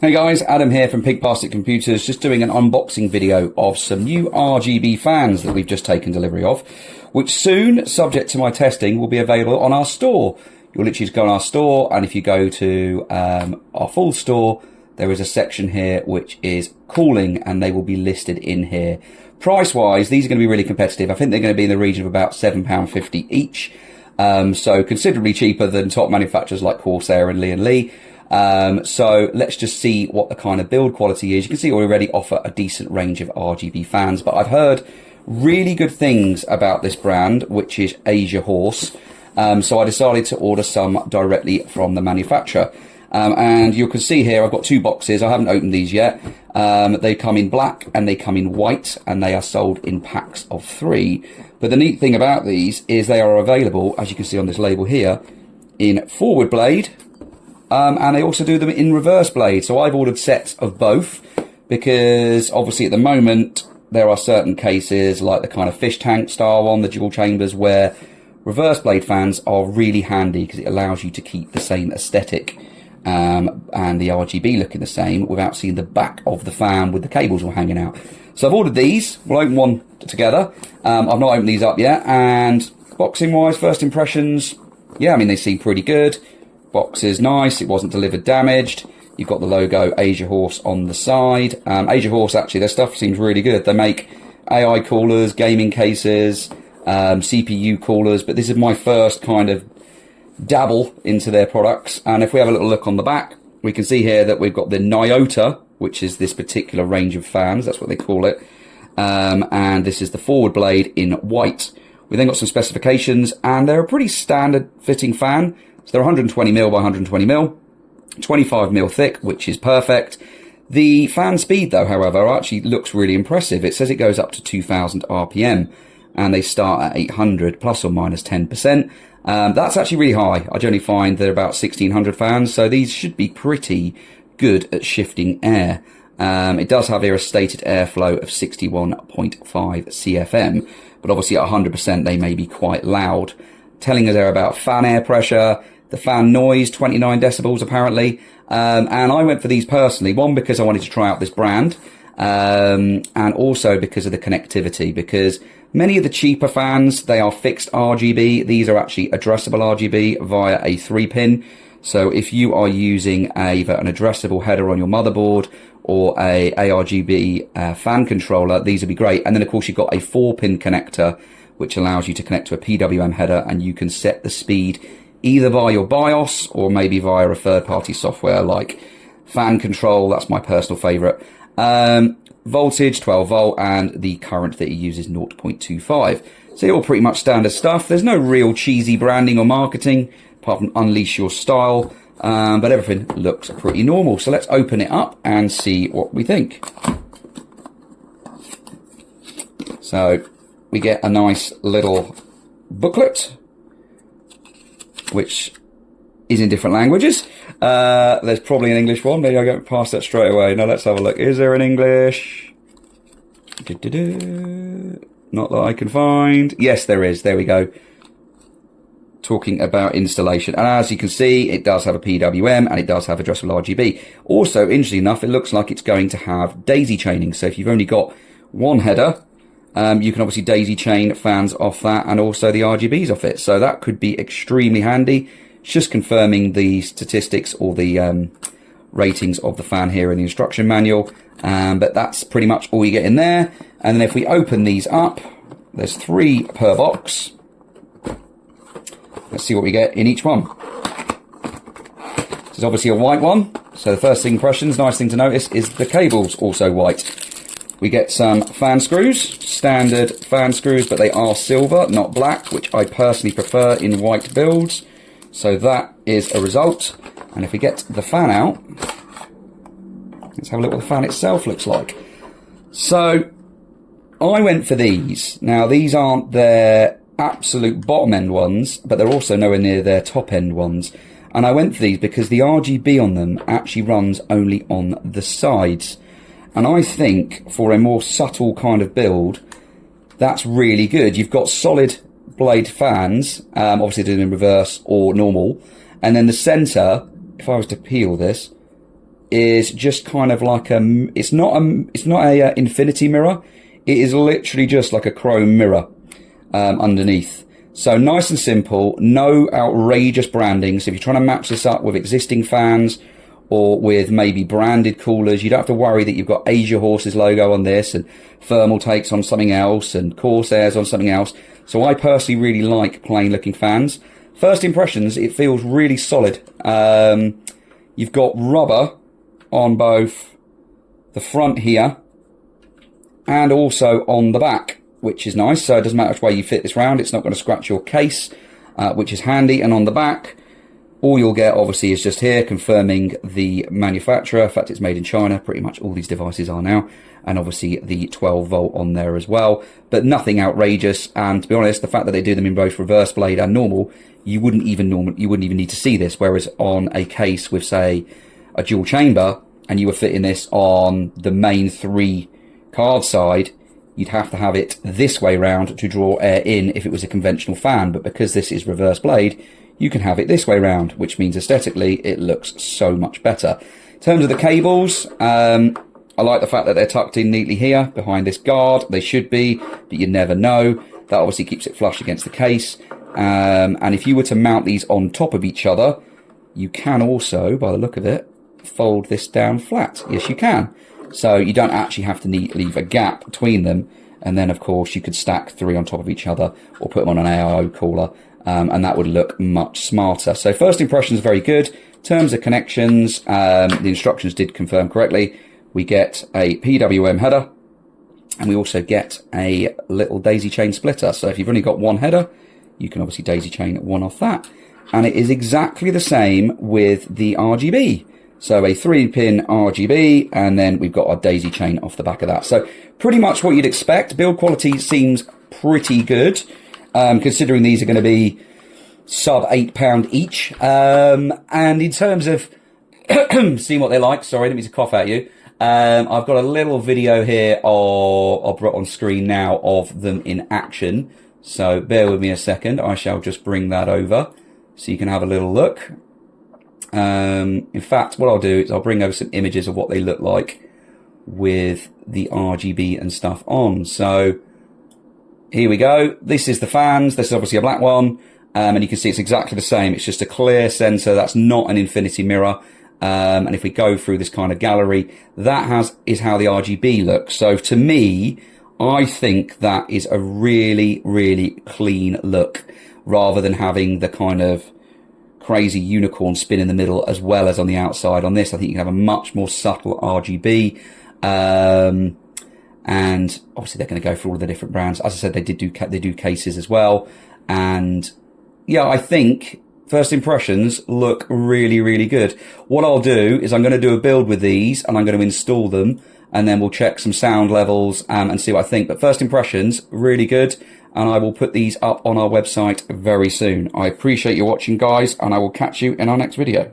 Hey guys, Adam here from Parsnip Computers, just doing an unboxing video of some new RGB fans that we've just taken delivery of, which soon, subject to my testing, will be available on our store. You'll literally just go on our store, and if you go to our full store, there is a section here which is cooling, and they will be listed in here. Price-wise, these are going to be really competitive. I think they're going to be in the region of about £7.50 each, so considerably cheaper than top manufacturers like Corsair and Lee. So let's just see what the kind of build quality is. You can see we already offer a decent range of RGB fans, but I've heard really good things about this brand, which is AsiaHorse. So I decided to order some directly from the manufacturer. And you can see here, I've got two boxes. I haven't opened these yet. They come in black and they come in white, and they are sold in packs of 3. But the neat thing about these is they are available, as you can see on this label here, in forward blade, and they also do them in reverse blade. So I've ordered sets of both because obviously at the moment there are certain cases like the kind of fish tank style one, the dual chambers, where reverse blade fans are really handy because it allows you to keep the same aesthetic and the RGB looking the same without seeing the back of the fan with the cables all hanging out. So I've ordered these. We'll open one together. I've not opened these up yet, and boxing wise, first impressions, yeah, I mean, they seem pretty good. Box is nice, it wasn't delivered damaged. You've got the logo AsiaHorse on the side. AsiaHorse, actually, their stuff seems really good. They make AI coolers, gaming cases, CPU coolers, but this is my first kind of dabble into their products. And if we have a little look on the back, we can see here that we've got the NYOTA, which is this particular range of fans, that's what they call it. And this is the forward blade in white. We then got some specifications, and they're a pretty standard fitting fan. So they're 120mm by 120mm, 25mm thick, which is perfect. The fan speed, though, however, actually looks really impressive. It says it goes up to 2000 RPM, and they start at 800, plus or minus 10%. That's actually really high. I generally find they're about 1600 fans, so these should be pretty good at shifting air. It does have here a stated airflow of 61.5 CFM, but obviously at 100% they may be quite loud. Telling us there about fan air pressure, the fan noise, 29 decibels apparently. And I went for these personally, one because I wanted to try out this brand, and also because of the connectivity, because many of the cheaper fans, they are fixed RGB. These are actually addressable RGB via a 3-pin. So if you are using either an addressable header on your motherboard or a ARGB fan controller, these would be great. And then of course you've got a 4-pin connector, which allows you to connect to a PWM header, and you can set the speed either via your BIOS or maybe via a third-party software like Fan Control. That's my personal favorite. Voltage 12 volt, and the current that you use is 0.25. So they're all pretty much standard stuff. There's no real cheesy branding or marketing apart from unleash your style, but everything looks pretty normal. So let's open it up and see what we think. So we get a nice little booklet, which is in different languages. There's probably an English one. Maybe I'll go past that straight away. Now let's have a look. Is there an English? Not that I can find. Yes, there is. There we go. Talking about installation. And as you can see, it does have a PWM and it does have addressable RGB. Also, interestingly enough, it looks like it's going to have daisy chaining. So if you've only got one header, you can obviously daisy chain fans off that and also the RGBs off it. So that could be extremely handy. It's just confirming the statistics or the ratings of the fan here in the instruction manual. But that's pretty much all you get in there. And then if we open these up, there's 3 per box. Let's see what we get in each one. This is obviously a white one. So the first impressions, nice thing to notice, is the cable's also white. We get some fan screws, standard fan screws, but they are silver, not black, which I personally prefer in white builds. So that is a result. And if we get the fan out, let's have a look what the fan itself looks like. So I went for these. Now these aren't their absolute bottom end ones, but they're also nowhere near their top end ones. And I went for these because the RGB on them actually runs only on the sides. And I think for a more subtle kind of build, that's really good. You've got solid blade fans, obviously doing in reverse or normal. And then the center, if I was to peel this, is just kind of like it's not a infinity mirror. It is literally just like a chrome mirror underneath. So nice and simple, no outrageous branding. So if you're trying to match this up with existing fans or with maybe branded coolers, you don't have to worry that you've got AsiaHorse's logo on this and Thermal Takes on something else and Corsair's on something else. So I personally really like plain looking fans. First impressions, it feels really solid. You've got rubber on both the front here and also on the back, which is nice. So it doesn't matter which way you fit this round, it's not going to scratch your case, which is handy. And on the back, all you'll get obviously is just here confirming the manufacturer. In fact, it's made in China. Pretty much all these devices are now. And obviously the 12 volt on there as well, but nothing outrageous. And to be honest, the fact that they do them in both reverse blade and normal, you wouldn't even need to see this. Whereas on a case with, say, a dual chamber, and you were fitting this on the main 3 card side, you'd have to have it this way round to draw air in if it was a conventional fan. But because this is reverse blade, you can have it this way round, which means aesthetically it looks so much better. In terms of the cables, I like the fact that they're tucked in neatly here behind this guard. They should be, but you never know. That obviously keeps it flush against the case. And if you were to mount these on top of each other, you can also, by the look of it, fold this down flat. Yes, you can. So you don't actually have to leave a gap between them. And then, of course, you could stack 3 on top of each other or put them on an AIO cooler, and that would look much smarter. So first impressions, very good. In terms of connections, the instructions did confirm correctly. We get a PWM header, and we also get a little daisy chain splitter. So if you've only got one header, you can obviously daisy chain one off that. And it is exactly the same with the RGB. So a 3-pin RGB, and then we've got our daisy chain off the back of that. So pretty much what you'd expect. Build quality seems pretty good, considering these are going to be sub £8 each. And in terms of seeing what they're like, sorry, I didn't mean to cough at you. I've got a little video here I'll put on screen now of them in action. So bear with me a second. I shall just bring that over so you can have a little look. In fact, what I'll do is I'll bring over some images of what they look like with the RGB and stuff on. So here we go. This is the fans. This is obviously a black one. And you can see it's exactly the same. It's just a clear sensor. That's not an infinity mirror. And if we go through this kind of gallery, that is how the RGB looks. So to me, I think that is a really, really clean look, rather than having the kind of crazy unicorn spin in the middle as well as on the outside. On this, I think you can have a much more subtle RGB. And obviously they're going to go for all the different brands. As I said, they do cases as well. And yeah, I think first impressions look really, really good. What I'll do is I'm going to do a build with these, and I'm going to install them, and then we'll check some sound levels and see what I think. But first impressions, really good, and I will put these up on our website very soon. I appreciate you watching, guys, and I will catch you in our next video.